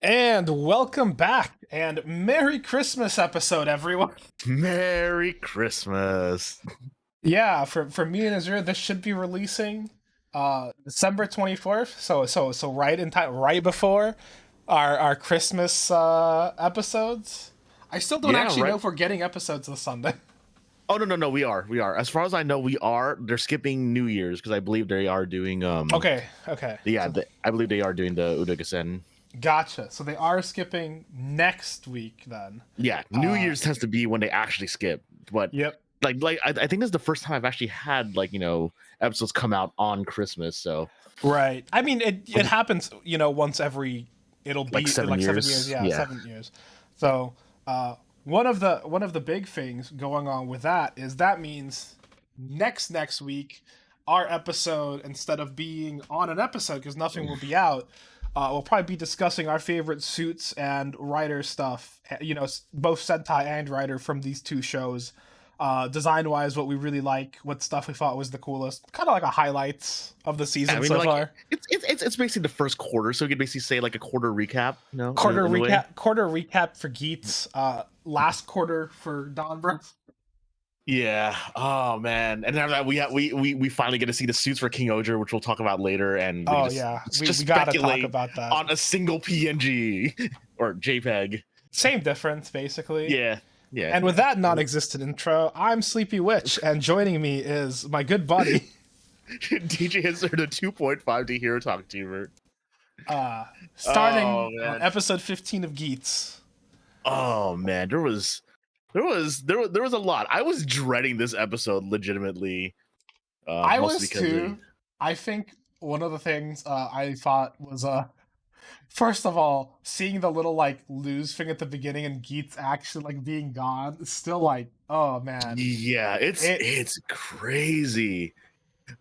And welcome back, and Merry Christmas episode, everyone. Merry Christmas. Yeah, for me and Azure, this should be releasing December 24th. So right in time, right before our Christmas episodes. I still don't Yeah, actually know right. if we're getting episodes this Sunday. Oh no, we are. As far as I know, we are. They're skipping New Year's because I believe they are doing Okay. yeah, So I believe they are doing the Udogasen. gotcha. So they are skipping next week then. Yeah, New Uh Year's tends to be when they actually skip. But yep. I think this is the first time I've actually had episodes come out on Christmas. So Right. I mean, it happens, once every. It'll like be seven like 7 years. years. Yeah, Yeah. 7 years. So one of the big things going on with that is that means next week our episode, instead of being on an episode because nothing will be out, we'll probably be discussing our favorite suits and writer stuff. Both Sentai and writer from these two shows, design wise, what we really like, what stuff we thought was the coolest, kind of like a highlights of the I season mean, so like far. it's basically the first quarter, so you could basically say like a quarter recap, Quarter in a way. recap, for Geats. Last quarter for Donbra. Yeah. Oh man. And after that, we finally get to see the suits for King Oger, which we'll talk about later, and we can Oh just yeah, we, just we gotta talk speculate about that. on a single PNG or JPEG. Same difference, basically. Yeah. Yeah. And with Yeah. that non-existent intro, I'm Sleepy Witch, and joining me is my good buddy, DJ Azure the 2.5 to Hero Talk Tuber. uh, Oh starting on man. episode 15 of Geats. Oh man. There was a lot. I was dreading this episode legitimately. I Mostly was because too. I think one of the things I thought was first of all, seeing the little like lose thing at the beginning and Geats actually like being gone, is still like, oh man. yeah, it's It it's crazy.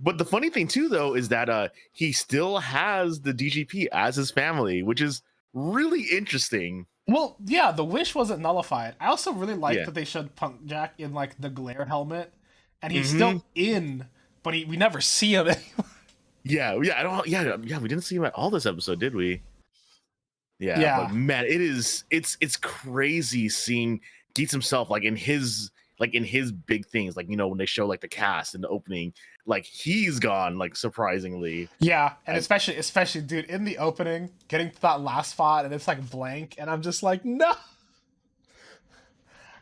But the funny thing too, though, is that he still has the DGP as his family, which is really interesting. Well, yeah, the wish wasn't nullified. I also really like Yeah. that they showed Punk Jack in like the glare helmet, and he's Hmm. still in, but we never see him anymore. Yeah, yeah. I don't. Yeah. We didn't see him at all this episode, did we? Yeah, but Yeah, man, it's crazy seeing Geats himself like in his big things, like when they show like the cast in the opening, like he's gone, like surprisingly. yeah, and I, especially, dude, in the opening, getting to that last spot, and it's like blank, and I'm just like, no,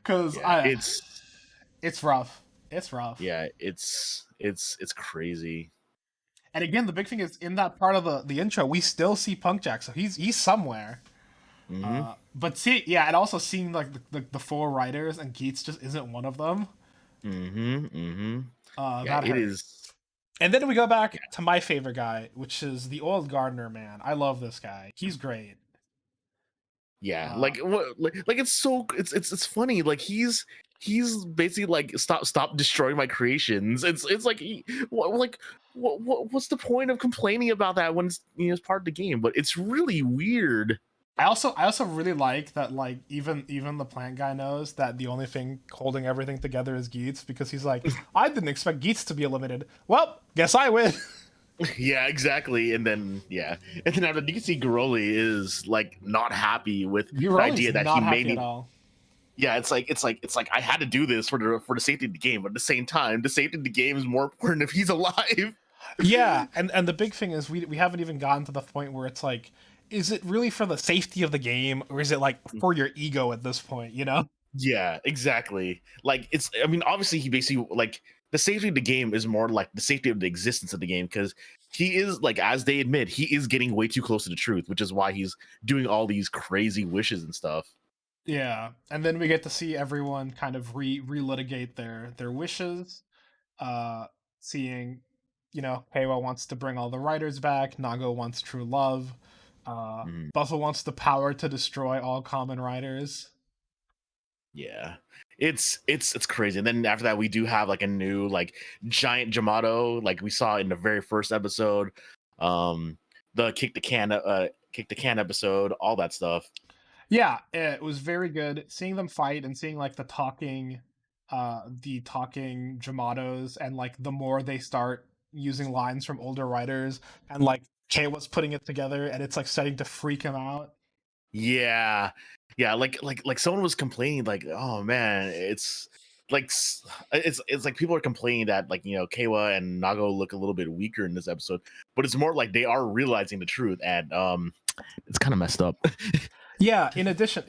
because yeah, I, it's rough, it's rough. it's crazy. And again, the big thing is in that part of the intro, we still see Punk Jack, so he's somewhere. Hmm. But see, yeah, and also seeing like the four writers and Geats just isn't one of them. Hmm. Yeah, That it hurt. is. And then we go back to my favorite guy, which is the old gardener man. I love this guy. He's great. Yeah, Uh, like what? Like it's funny. Like he's basically like stop destroying my creations. It's like what's the point of complaining about that when it's part of the game? But it's really weird. I also really like that, like, even the plant guy knows that the only thing holding everything together is Geats, because he's like, I didn't expect Geats to be eliminated. Well, guess I win. Yeah, exactly. And then after you see Garoli is like not happy with the Euroli's idea that he not made happy at me. all. Yeah, it's like I had to do this for the safety of the game, but at the same time, the safety of the game is more important if he's alive. Yeah, and the big thing is we haven't even gotten to the point where it's like, is it really for the safety of the game, or is it like for your ego at this point? Yeah, exactly. Like I mean, obviously he basically like the safety of the game is more like the safety of the existence of the game because he is like, as they admit, he is getting way too close to the truth, which is why he's doing all these crazy wishes and stuff. Yeah, and then we get to see everyone kind of relitigate their wishes. Uh, Seeing, Heiwa wants to bring all the writers back. Nago wants true love. Mhm. Buffalo wants the power to destroy all common writers. Yeah. It's crazy. And then after that we do have like a new like giant Jamato like we saw in the very first episode. The kick the can episode, all that stuff. Yeah, it was very good seeing them fight and seeing like the talking Jamatos, and like the more they start using lines from older writers, and like Kay was putting it together, and it's like starting to freak him out. Yeah, yeah, like someone was complaining, like, oh man, it's like people are complaining that, like, Kawa and Nago look a little bit weaker in this episode, but it's more like they are realizing the truth, and it's kind of messed up. Yeah. In addition,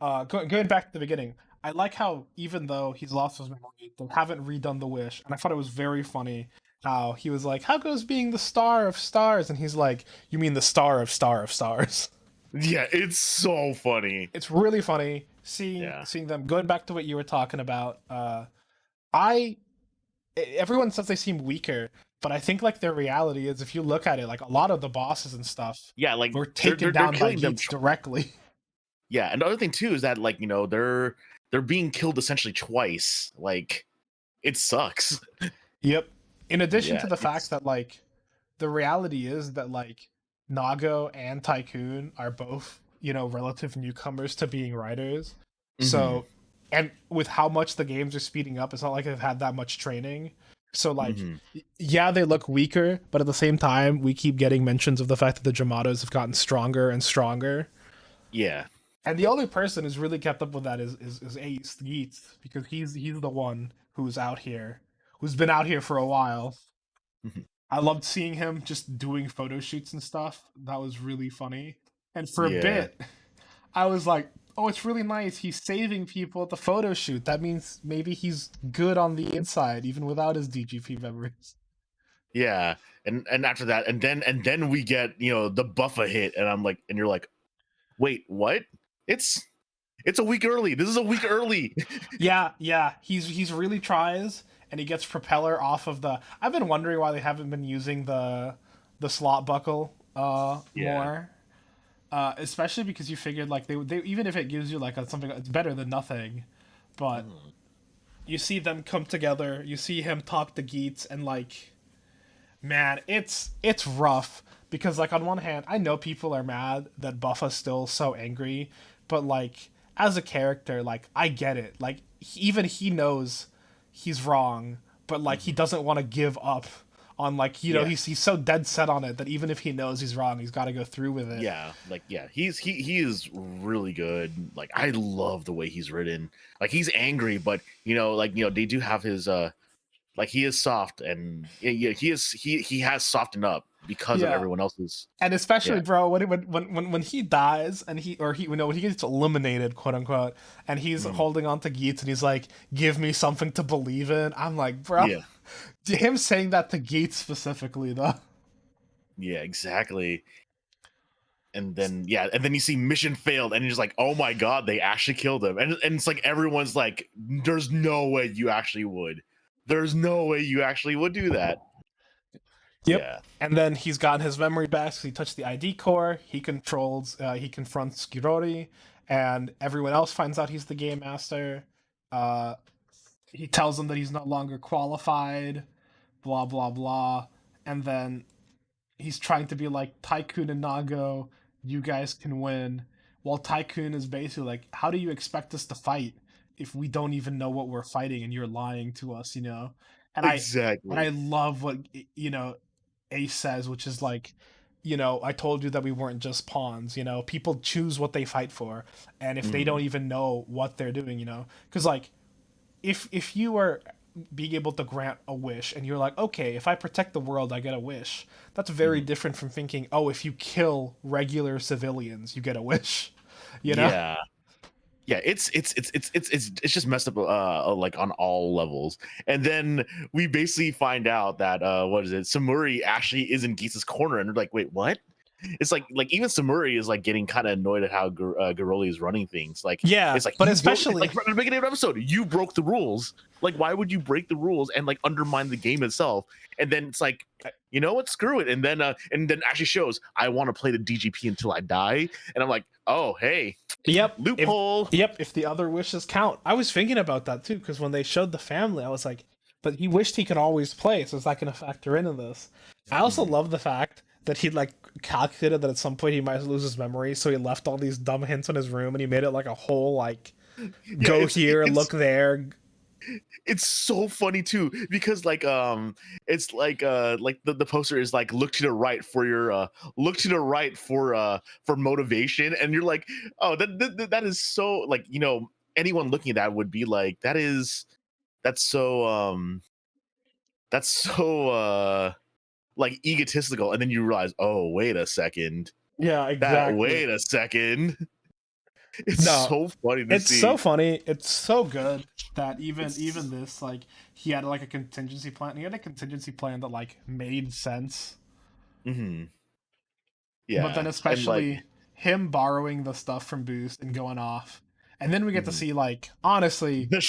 going back to the beginning, I like how even though he's lost his memory, they haven't redone the wish, and I thought it was very funny how he was like, "How goes being the star of stars?" And he's like, "You mean the star of stars?" Yeah, it's so funny. It's really funny seeing Yeah, seeing them. Going back to what you were talking about, I everyone says they seem weaker, but I think like their reality is if you look at it, like a lot of the bosses and stuff yeah, like were they're taken they're, they're down by killing them. Geats directly. Yeah, and the other thing too is that, like, they're being killed essentially twice. Like, it sucks. Yep. In addition Yeah, to the fact it's. that like the reality is that like Nago and Tycoon are both, relative newcomers to being writers. Hmm. So, and with how much the games are speeding up, it's not like they've had that much training. So like Hmm. yeah, they look weaker, but at the same time, we keep getting mentions of the fact that the Jamatos have gotten stronger and stronger. Yeah. And the only person who's really kept up with that is Ace Geats, because he's the one who's out here, who's been out here for a while. Mhm. I loved seeing him just doing photo shoots and stuff. That was really funny. And for a Yeah. bit, I was like, "Oh, it's really nice. He's saving people at the photo shoot. That means maybe he's good on the inside, even without his DGP memories." Yeah. And after that, and then we get, the buffer hit, and I'm like, and you're like, wait, what? It's it's a week early. This is a week early. Yeah, yeah. He's really tries, and he gets propeller off of the. I've been wondering why they haven't been using the slot buckle Yeah. more. Especially because you figured like they even if it gives you like something, it's better than nothing. But Mhm. you see them come together, you see him talk to Geats, and like, man, it's rough because like on one hand, I know people are mad that Buffa's still so angry, but like as a character, like I get it. Like even he knows he's wrong, but like he Mhm. doesn't want to give up on like Yeah. he's so dead set on it that even if he knows he's wrong, he's got to go through with it. Yeah, like, yeah, he is really good. Like, I love the way he's written. Like, he's angry, but, like, they do have his like, he is soft, and yeah, he has softened up because of Yeah. everyone else's. And especially, Yeah. bro, when he dies and when he gets eliminated, quote unquote, and he's Mhm. holding on to Geats and he's like, "Give me something to believe in." I'm like, bro, Yeah. him saying that to Geats specifically, though. Yeah, exactly. And then you see mission failed, and you're just like, oh my god, they actually killed him, and it's like everyone's like, there's no way you actually would. There's no way you actually would do that. Yep. Yeah. And then he's gotten his memory back. So he touched the ID core. He controls. He confronts Skirori, and everyone else finds out he's the game master. Uh, he tells them that he's no longer qualified. Blah blah blah. And then he's trying to be like Tycoon and Nago, you guys can win. While Tycoon is basically like, how do you expect us to fight if we don't even know what we're fighting and you're lying to us? And I Exactly. love what Ace says, which is like, I told you that we weren't just pawns. People choose what they fight for, and if they Mhm. don't even know what they're doing, because like if you are being able to grant a wish and you're like, okay, if I protect the world I get a wish, that's very Mhm. different from thinking, oh, if you kill regular civilians you get a wish. you know Yeah. Yeah, it's just messed up, like, on all levels. And then we basically find out that, what is it, Samuri actually is in Geese's corner, and they're like, wait, what? It's like even Samuri is like getting kind of annoyed at how Garoli is running things. Like, yeah, it's like, but you broke, like, especially from the beginning of the episode, you broke the rules. Like, why would you break the rules and like undermine the game itself? And then it's like, you know what, screw it. And then actually shows, I want to play the DGP until I die. And I'm like, oh, hey, yep, if loophole. if the other wishes count. I was thinking about that too, because when they showed the family I was like, but he wished he could always play, so is that going to factor into this? I also Mhm. love the fact that he like calculated that at some point he might lose his memory, so he left all these dumb hints in his room and he made it like a whole like Yeah, go it's here, it's look there. It's so funny too because it's like the poster is like look to the right for your look to the right for motivation, and you're like, oh, that is so, like, anyone looking at that would be like, that's so that's so like egotistical, and then you realize, oh, wait a second, Yeah, that exactly. wait a second. It's No, so funny to it's so see. funny. It's so good that even this, like, he had like a contingency plan. He had a contingency plan that like made sense. Mhm. But then Yeah, and like especially him borrowing the stuff from Boost and going off. And then we get to mhm. see, like, honestly, The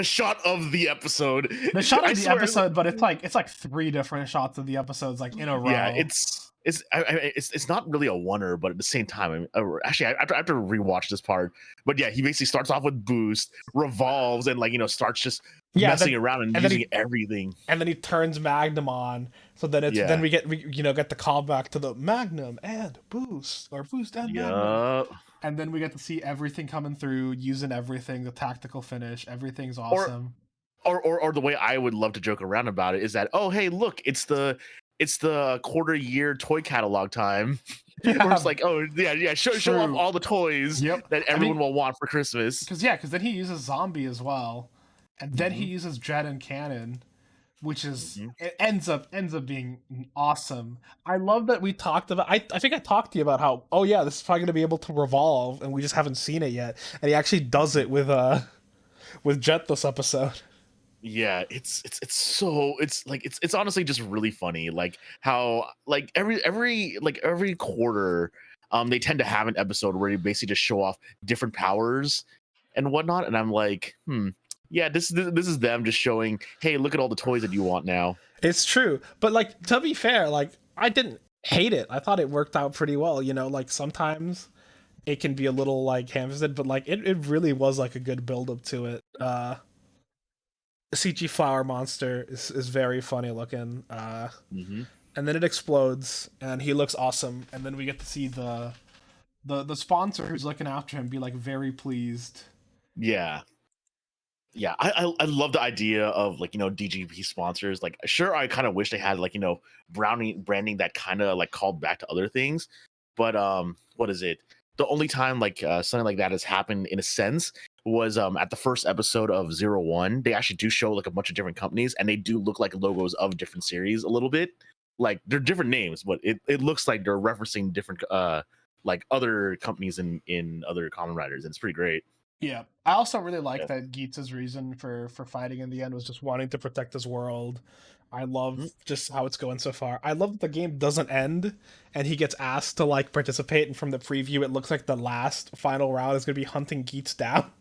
shot of the episode. the shot I of the swear, episode, but it's like three different shots of the episodes like in a yeah, row. it's not really a oneer, but at the same time, I mean, actually, I have to rewatch this part. But yeah, he basically starts off with boost, revolves, and, like, starts just Yeah, messing then around and and then using he everything. and then he turns Magnum on. So then Yeah, we get the callback to the Magnum and Boost, or Boost and Magnum. yeah. And then we get to see everything coming through, using everything, the tactical finish, everything's Or awesome. or the way I would love to joke around about it is that, oh, hey, look, it's the quarter year toy catalog time. Where Yeah, it's like, oh yeah, show off true. all the toys Yep. that I everyone mean, will want for Christmas. because then he uses zombie as well, and then he Hmm. uses jet and cannon, which is Hmm. it ends up being awesome. I love that we talked about. I think I talked to you about how, oh yeah, this is probably going to be able to revolve, and we just haven't seen it yet. And he actually does it with Jet this episode. Yeah, it's so, it's honestly just really funny, like how, like, every quarter, they tend to have an episode where you basically just show off different powers and whatnot, and I'm like, yeah, this is them just showing, hey, look at all the toys that you want now. It's true, but like, to be fair, like, I didn't hate it. I thought it worked out pretty well. Like, sometimes it can be a little like ham-fisted, but like it really was like a good build up to it. CG flower monster is very funny looking. Hmm. And then it explodes and he looks awesome, and then we get to see the sponsor who's looking after him be like very pleased. Yeah. Yeah, I love the idea of, like, DGP sponsors. Like, sure, I kind of wish they had, like, branding that kind of like called back to other things, but what is it? The only time, like, something like that has happened in a sense was at the first episode of 01. They actually do show like a bunch of different companies, and they do look like logos of different series a little bit. Like, they're different names, but it looks like they're referencing different like other companies in other common writers, and it's pretty great. Yeah, I also really like Yeah. that Geats' reason for fighting in the end was just wanting to protect his world. I love just how it's going so far. I love that the game doesn't end and he gets asked to like participate, and from the preview it looks like the last final round is going to be hunting Geats down.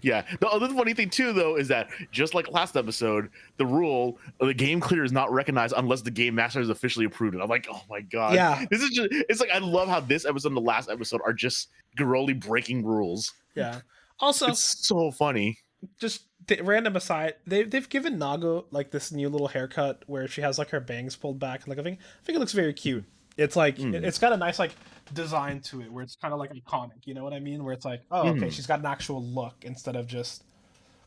Yeah. The other funny thing too, though, is that just like last episode, the rule the game clear is not recognized unless the game master is officially approved. And I'm like, oh my god, Yeah, this is just. It's like, I love how this episode and the last episode are just Giroli breaking rules. yeah. Also, It's so funny. just random aside, they've given Nago like this new little haircut where she has like her bangs pulled back. Like, I think it looks very cute. It's like Mm. it's got a nice like design to it where it's kind of like iconic. You know what I mean? Where it's like, oh, okay, Mm. she's got an actual look instead of just,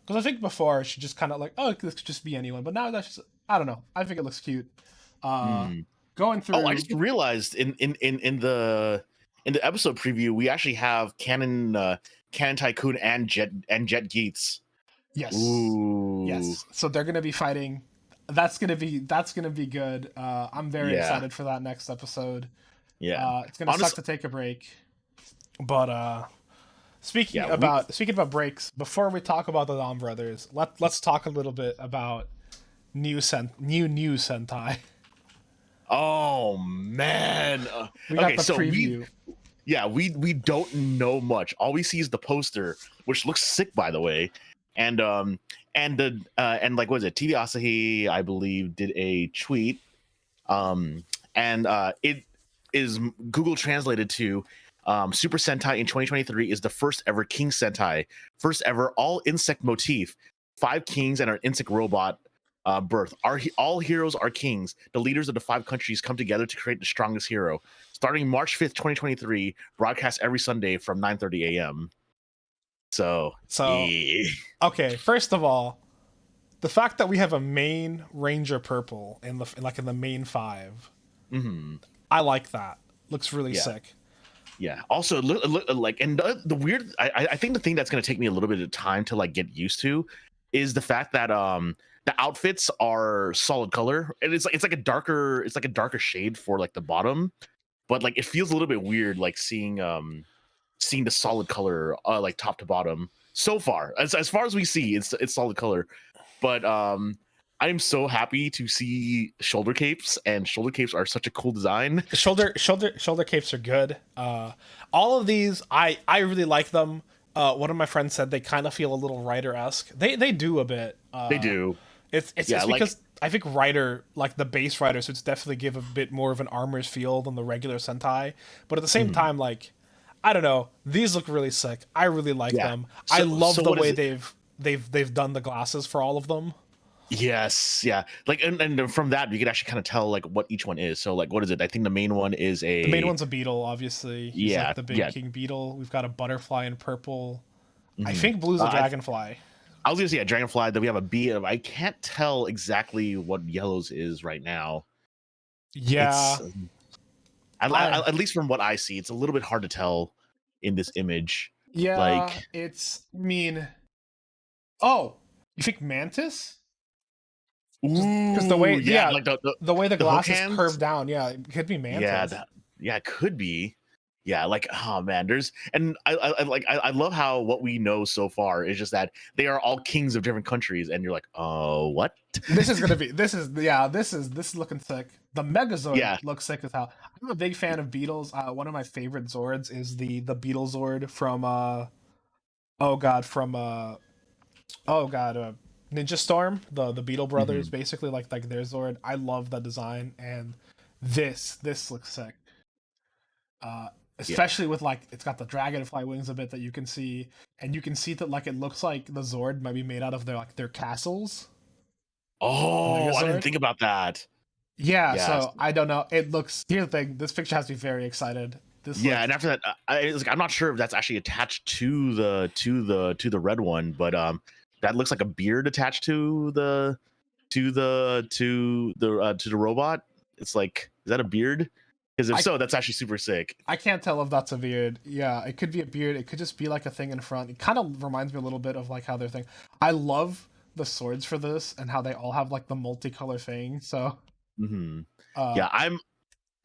because I think before she just kind of like, oh, this could just be anyone. But now that's just, I don't know. I think it looks cute. Uh, Mm. going Oh, I through. just realized in the episode preview, we actually have Cannon Tycoon and Jet Geats. Yes, Ooh, yes. So they're gonna be fighting. That's gonna be good. I'm very yeah, excited for that next episode. yeah. It's gonna suck Honestly, to take a break, but speaking yeah. We about speaking about breaks, before we talk about the Dom brothers, let's talk a little bit about new Sentai. Oh man. We got Okay, the so preview. we don't know much. All we see is the poster, which looks sick, by the way. And like, what is it? TV Asahi, I believe, did a tweet. And it is Google translated to, Super Sentai in 2023 is the first ever King Sentai, first ever all insect motif, 5 kings and an insect robot birth. All heroes are kings. The leaders of the 5 countries come together to create the strongest hero. Starting March 5th, 2023, broadcast every Sunday from 9:30 a.m. So So yeah. okay, first of all, the fact that we have a main ranger purple in the main 5, I like that. Looks really sick. Yeah. Also, like, and the weird, I think the thing that's gonna take me a little bit of time to like get used to is the fact that the outfits are solid color, and it's like a darker shade for like the bottom, but like it feels a little bit weird like seeing the solid color like top to bottom so far. As far as we see, it's solid color, but I'm so happy to see shoulder capes, and shoulder capes are such a cool design. Shoulder capes are good. All of these, I really like them. One of my friends said they kind of feel a little Rider-esque. They do a bit. They do. It's because like, I think Rider, like the base Rider suits, definitely give a bit more of an armor's feel than the regular Sentai. But at the same time, like, I don't know, these look really sick. I really like them. I love the way they've done the glasses for all of them. Yes, yeah. Like, and from that you can actually kind of tell like what each one is. So like, what is it? I think the main one is the main one's a beetle, obviously. He's like the big king beetle. We've got a butterfly in purple. I think blue's a dragonfly. I was gonna say a dragonfly. Then we have a bee. I can't tell exactly what yellows is right now. Yeah. At least from what I see, it's a little bit hard to tell in this image. Yeah, like it's oh, you think mantis? Because the way, like the way the glass is curved down, it could be mantis. Yeah, it could be. Yeah, like, oh man, I love how what we know so far is just that they are all kings of different countries, and you're like, oh, what? This is looking sick. The Megazord looks sick as hell. I'm a big fan of beetles. One of my favorite Zords is the Beetle Zord from Ninja Storm, the Beetle Brothers, basically like their Zord. I love the design, and this looks sick. Especially with like it's got the dragonfly wings a bit that you can see, and you can see that like it looks like the Zord might be made out of their castles. Oh, I didn't think about that. Yeah, so I don't know. It looks. Here's the thing. This picture has me very excited. And after that, I'm not sure if that's actually attached to the red one, but that looks like a beard attached to the robot. It's like, is that a beard? Because if so, that's actually super sick. I can't tell if that's a beard. Yeah, it could be a beard. It could just be like a thing in front. It kind of reminds me a little bit of like how their thing. I love the swords for this and how they all have like the multicolor thing. So. Like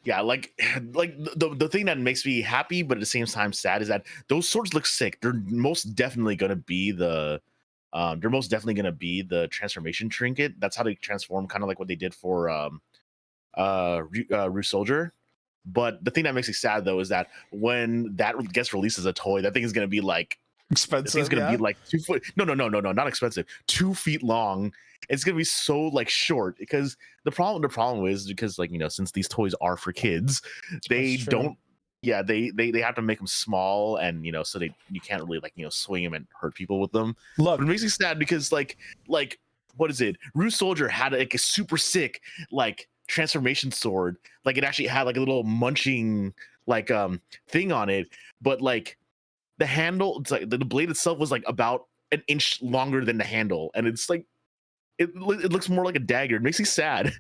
the thing that makes me happy but at the same time sad is that those swords look sick. They're most definitely gonna be the transformation trinket. That's how they transform, kind of like what they did for Rue Soldier. But the thing that makes me sad though is that when that gets released as a toy, that thing is gonna be like expensive. It's gonna be like 2 foot. No, not expensive. 2 feet long. It's gonna be so like short, because the problem is because, like, since these toys are for kids, they don't. Yeah, they have to make them small, and so you can't really like swing them and hurt people with them. Look, but it makes me sad because like what is it? Rue Soldier had like a super sick like transformation sword. Like it actually had like a little munching like thing on it, but like the handle, it's like the blade itself was like about an inch longer than the handle, and it's like it looks more like a dagger. It makes me sad.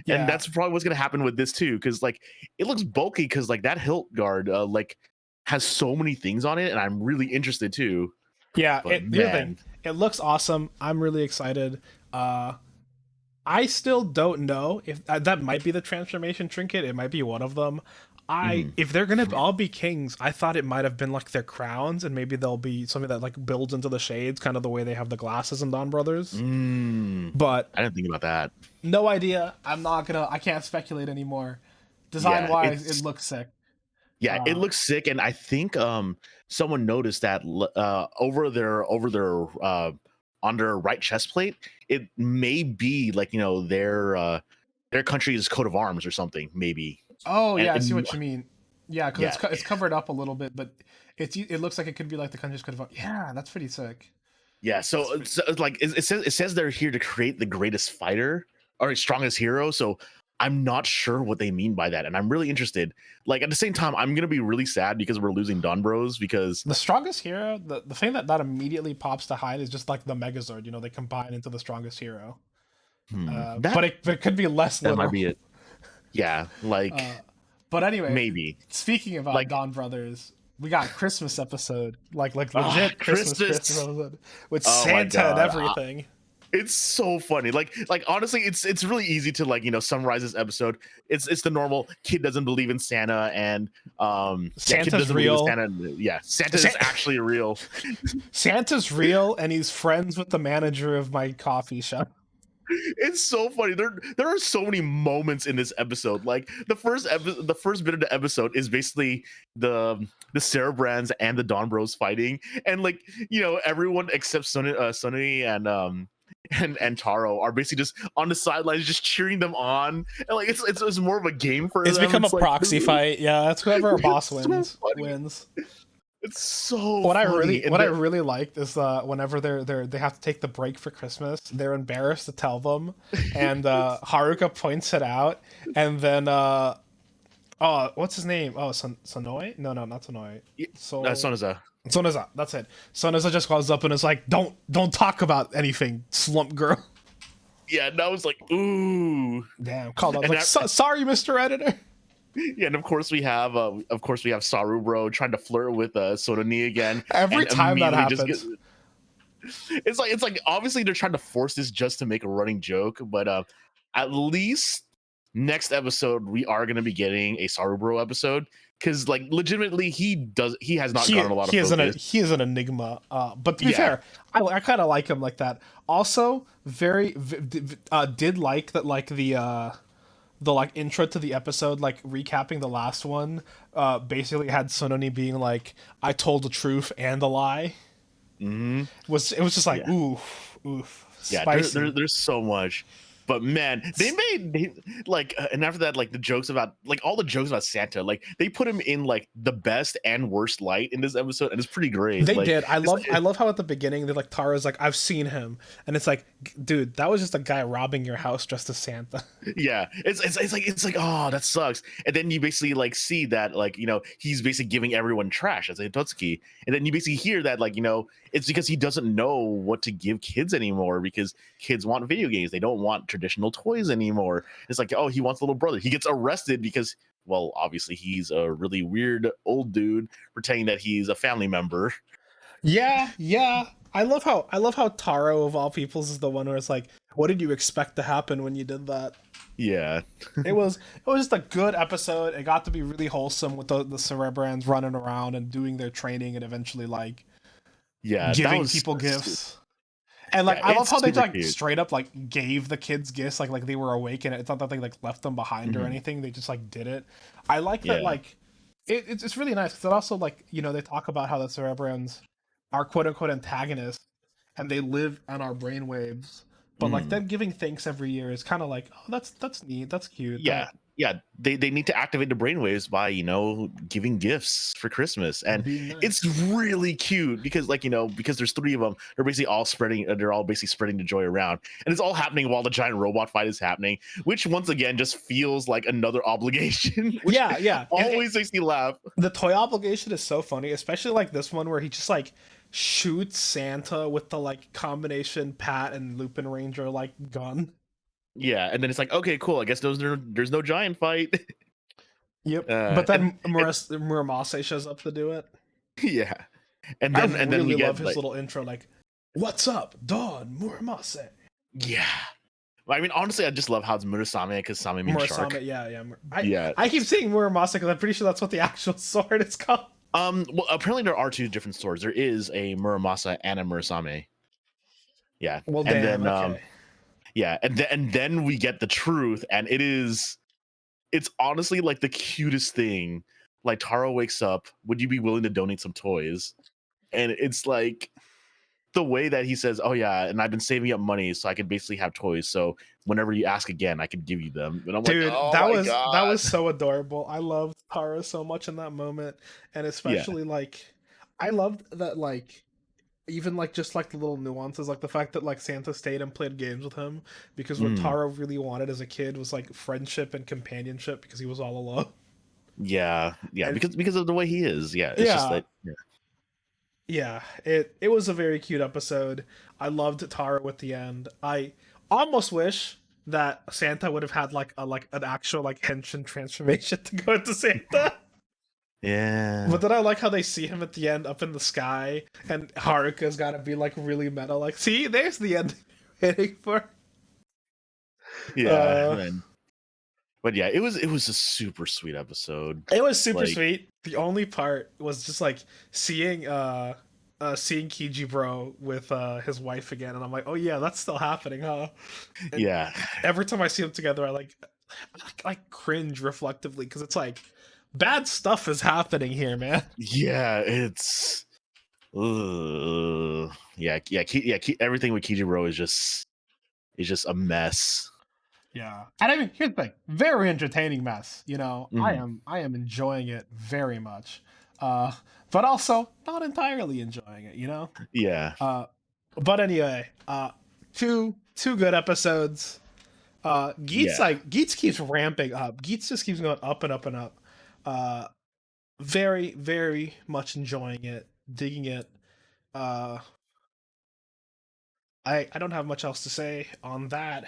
And that's probably what's gonna happen with this too, because like it looks bulky, because like that hilt guard like has so many things on it, and I'm really interested too. It looks awesome. I'm really excited. I still don't know if that might be the transformation trinket. It might be one of them. If they're gonna all be kings, I thought it might have been like their crowns, and maybe they'll be something that like builds into the shades, kind of the way they have the glasses in Dawn Brothers. But I didn't think about that. No idea. I can't speculate anymore. Design wise, it looks sick. Yeah, it looks sick, and I think someone noticed that over their on their right chest plate, it may be like their country's coat of arms or something, maybe. Oh yeah, I see what you mean. Yeah, because it's covered up a little bit, but it looks like it could be like the country's coat of arms. Yeah, that's pretty sick. Yeah, so it's like it says they're here to create the greatest fighter or strongest hero. So I'm not sure what they mean by that, and I'm really interested. Like at the same time, I'm gonna be really sad because we're losing Don Bros because The strongest hero, the thing that immediately pops to mind is just like the Megazord. You know, they combine into the strongest hero. that But it could be less that might literal. be it. Yeah, like But anyway, maybe speaking about like Don Brothers, we got Christmas episode, like legit Christmas Christmas. episode with Oh my Santa and god, everything. it's so funny. Like honestly, it's really easy to like summarize this episode. It's the normal kid doesn't believe in Santa and yeah, kid Santa's doesn't believe in real. Santa. Yeah, Santa is actually real. Santa's real, and he's friends with the manager of my coffee shop. It's so funny. There are so many moments in this episode. Like the first bit of the episode is basically the Sarah Brands and the Don Bros fighting, and like everyone except Sunny and Taro are basically just on the sidelines, just cheering them on, and like it's more of a game for It's them. become a It's like, proxy fight. Yeah, that's whoever our boss it's so wins. funny. Wins. It's so What I funny. really liked is whenever they have to take the break for Christmas, they're embarrassed to tell them, and Haruka points it out, and then oh, what's his name? Oh, Sonoi? No, not Sonoi. Sonoza. Sonoza. That's it. Sonoza just goes up and is like, "Don't talk about anything, slump girl." Yeah, and I was like, ooh. Damn, called out. And Like, sorry, Mr. Editor. Yeah, and of course we have Saru bro trying to flirt with Sononi again. Every and time that immediately happens, it's like obviously they're trying to force this just to make a running joke, but at least next episode we are going to be getting a Saru bro episode because like legitimately he has not gotten a lot of focus. He is an enigma. But to be fair, I kind of like him like that. Also, did like that, like the like intro to the episode, like recapping the last one, basically had Sononi being like, "I told the truth and the lie." Mm-hmm. It was just like, oof, spicy. Yeah, there's so much. But man, and after that, like the jokes about like all the jokes about Santa, like they put him in like the best and worst light in this episode, and it's pretty great. They like, did. I love how at the beginning they're like, Tara's like, "I've seen him," and it's like, dude, that was just a guy robbing your house dressed as Santa. Yeah, it's like oh, that sucks. And then you basically like see that like he's basically giving everyone trash as a Totsuki, and then you basically hear that like it's because he doesn't know what to give kids anymore because kids want video games, they don't want traditional toys anymore. It's like, oh, he wants a little brother. He gets arrested because, well, obviously he's a really weird old dude pretending that he's a family member. Yeah. I love how Taro of all peoples is the one where it's like, what did you expect to happen when you did that? Yeah. it was just a good episode. It got to be really wholesome with the Cerebrans running around and doing their training and eventually like giving people gifts. And like, I love how they like cute. Straight up like gave the kids gifts, like they were awake, and it's not that they like left them behind or anything. They just like did it. I like that. Like it's really nice because it also like they talk about how the Cerebrans are quote unquote antagonists and they live on our brainwaves, but like them giving thanks every year is kind of like, oh, that's neat, that's cute. Yeah, they need to activate the brainwaves by giving gifts for Christmas, and nice. It's really cute because because there's three of them, they're basically spreading the joy around, and it's all happening while the giant robot fight is happening, which once again just feels like another obligation. Yeah, always makes me laugh. The toy obligation is so funny, especially like this one where he just like shoots Santa with the like combination Pat and Lupin Ranger like gun. Yeah, and then it's like, okay, cool. I guess there's no giant fight. Yep. But then Muramasa shows up to do it. Yeah. And then we love get his little intro, like, "What's up, Dawn Muramasa?" Yeah. I mean, honestly, I just love how it's Murasame because Same means shark. Yeah. I keep saying Muramasa because I'm pretty sure that's what the actual sword is called. Well, apparently there are two different swords. There is a Muramasa and a Murasame. Yeah. Well, and damn, then okay. yeah, and then we get the truth, and it's honestly like the cutest thing. Like Taro wakes up, would you be willing to donate some toys? And it's like the way that he says, oh yeah, and I've been saving up money so I could basically have toys. So whenever you ask again, I could give you them. And I'm Dude, like, oh that was so adorable. I loved Taro so much in that moment, and especially like I loved that like even like just like the little nuances, like the fact that like Santa stayed and played games with him because what Mm, Taro really wanted as a kid was like friendship and companionship because he was all alone. yeah, yeah, And because of the way he is. Yeah, it's just yeah, that. Yeah, yeah, it was a very cute episode. I loved Taro at the end. I almost wish that Santa would have had like an actual like henshin transformation to go into Santa. yeah, But then I like how they see him at the end up in the sky, and Haruka's got to be like really meta. Like, see, there's the end waiting for. yeah, Uh, man. But yeah, it was a super sweet episode. it was super Like, sweet. The only part was just like seeing seeing Kiji bro with his wife again, and I'm like, oh yeah, that's still happening, huh? And yeah, every time I see them together, I cringe reflectively because it's like bad stuff is happening here, man. yeah, it's. Everything with Kijiro is just a mess. Yeah, and I mean, here's the thing: very entertaining mess. Mhm. I am enjoying it very much, uh, but also not entirely enjoying it. Yeah, Uh, but anyway, two good episodes. yeah, Geats keeps ramping up. Geats just keeps going up and up and up. Uh, very much enjoying it, digging it. Uh, I don't have much else to say on that.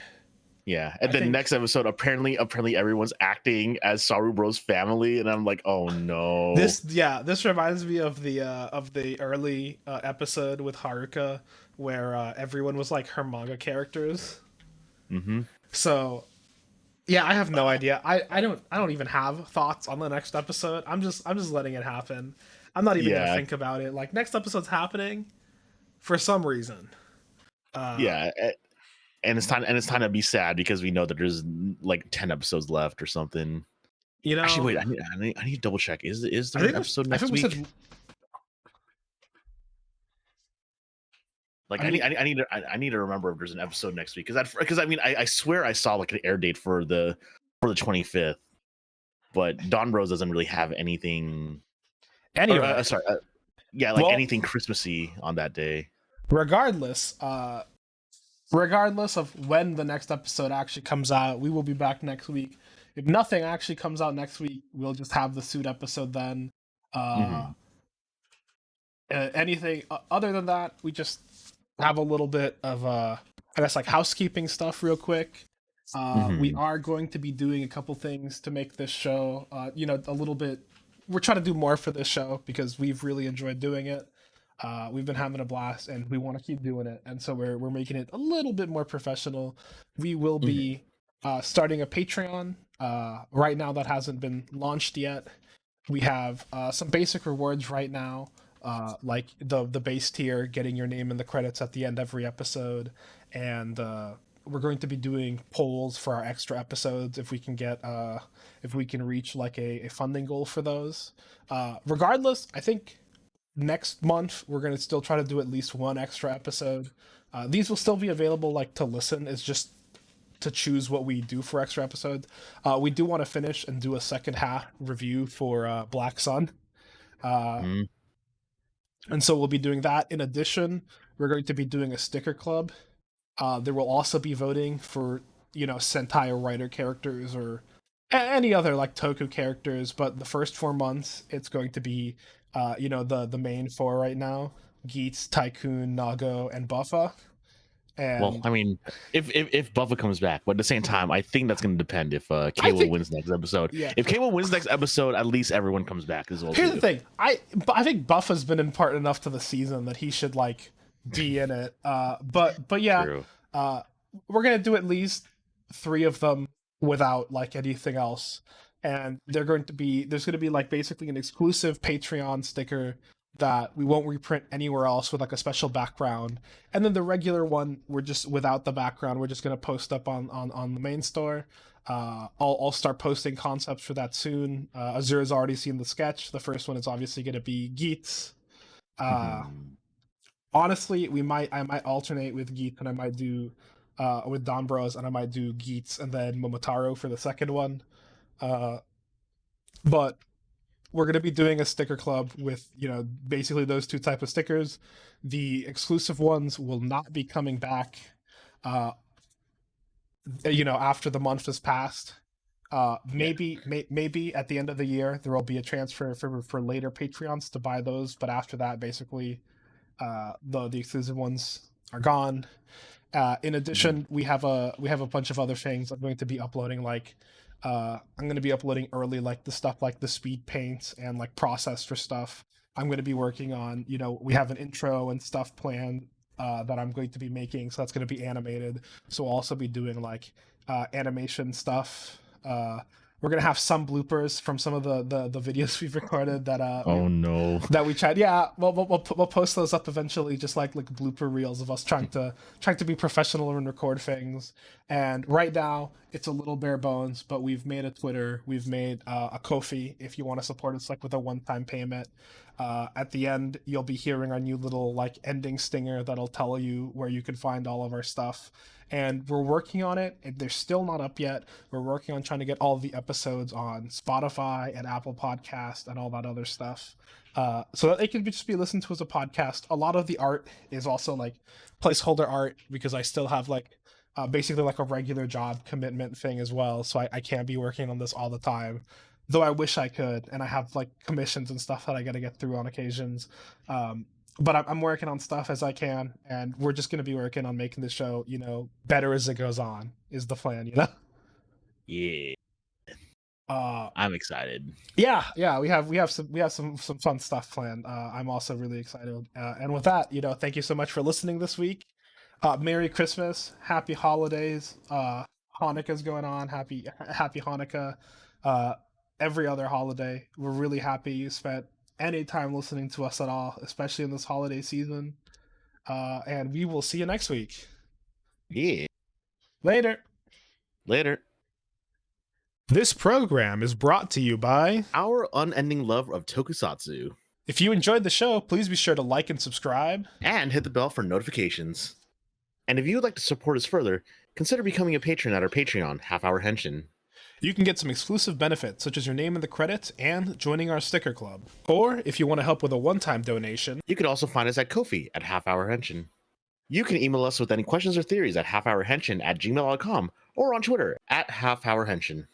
yeah. I And then think next episode, apparently everyone's acting as Sarubro's family, and I'm like, oh no. this reminds me of the early episode with Haruka where everyone was like her manga characters. Hmm. So yeah, I have no idea. I don't even have thoughts on the next episode. I'm just letting it happen. I'm not even gonna Yeah, think about it. Like next episode's happening for some reason. Uh, yeah. And it's time to be sad because we know that there's like 10 episodes left or something. you Actually, know, wait, I need to double check. Is there an episode I next think we week? said Like I mean I need to remember if there's an episode next week because I mean I swear I saw like an air date for the 25th, but Don Bros doesn't really have anything. Or anyway. sorry, yeah, like Well, anything Christmassy on that day. regardless, regardless of when the next episode actually comes out, we will be back next week. If nothing actually comes out next week, we'll just have the suit episode then. Uh, Hmm. anything other than that, we just have a little bit of I guess like housekeeping stuff real quick. We Hmm. are going to be doing a couple things to make this show, a little bit. We're trying to do more for this show because we've really enjoyed doing it. We've been having a blast, and we want to keep doing it. And so we're making it a little bit more professional. We will Hmm. be starting a Patreon right now that hasn't been launched yet. We have some basic rewards right now, like the base tier, getting your name in the credits at the end every episode, and we're going to be doing polls for our extra episodes if we can reach like a funding goal for those. Regardless, I think next month we're going to still try to do at least one extra episode. These will still be available like to listen. It's just to choose what we do for extra episodes. We do want to finish and do a second half review for Black Sun. Uh, Hmm. and so we'll be doing that. In addition, we're going to be doing a sticker club. There will also be voting for, Sentai writer characters or any other like Toku characters. But the first 4 months, it's going to be, the main four right now: Geats, Tycoon, Nago, and Buffa. Well, And I mean, if Buffa comes back, but at the same time, I think that's going to depend if I Kayla think, wins next episode. yeah, If Kayla wins next episode, at least everyone comes back as well here's the too. thing. I think Buff has been important enough to the season that he should like be in it. But yeah, True. uh, we're gonna do at least three of them without like anything else, and there's going to be like basically an exclusive Patreon sticker that we won't reprint anywhere else with like a special background, and then the regular one we're just without the background. We're just gonna post up on the main store. I'll start posting concepts for that soon. Azure's already seen the sketch. The first one is obviously going to be Geats. Uh, Mhm. honestly, I might alternate with Geats, and I might do with Don Bros, and I might do Geats and then Momotaro for the second one. Uh, but we're gonna be doing a sticker club with basically those two type of stickers. The exclusive ones will not be coming back. Uh, After the month has passed. Yeah. Maybe at the end of the year there will be a transfer for later Patreons to buy those, but after that, basically, the exclusive ones are gone. In Mhm. addition, we have a bunch of other things I'm going to be uploading. Like, I'm going to be uploading early, like the stuff like the speed paints and like process for stuff. I'm going to be working on. We have an intro and stuff planned that I'm going to be making, so that's going to be animated. So we'll also be doing like animation stuff. We're gonna have some bloopers from some of the videos we've recorded Oh no. that we tried. Yeah, we'll post those up eventually, just like blooper reels of us trying to be professional and record things. And right now, it's a little bare bones, but we've made a Twitter, we've made a Ko-fi if you want to support us, like with a one-time payment. At the end, you'll be hearing our new little like ending stinger that'll tell you where you can find all of our stuff. And we're working on it. They're still not up yet. We're working on trying to get all the episodes on Spotify and Apple Podcast and all that other stuff, so that they can just be listened to as a podcast. A lot of the art is also like placeholder art because I still have like basically like a regular job commitment thing as well. So I can't be working on this all the time, though I wish I could. And I have like commissions and stuff that I got to get through on occasions. But I'm working on stuff as I can, and we're just going to be working on making the show, better as it goes on. Is the plan. Yeah. Uh, I'm excited. yeah, we have some fun stuff planned. I'm also really excited. And with that, thank you so much for listening this week. Merry Christmas, Happy Holidays. Hanukkah's going on. Happy Hanukkah. Uh, every other holiday. We're really happy you spent any time listening to us at all, especially in this holiday season. And we will see you next week. Yeah. Later. Later. This program is brought to you by. Our unending love of tokusatsu. If you enjoyed the show, please be sure to like and subscribe. And hit the bell for notifications. And if you would like to support us further, consider becoming a patron at our Patreon, Half Hour Henshin. You can get some exclusive benefits, such as your name in the credits and joining our sticker club. Or, if you want to help with a one-time donation, You can also find us at Ko-fi at Half Hour Henshin. You can email us with any questions or theories at halfhourhenshin@gmail.com or on Twitter at halfhourhenshin.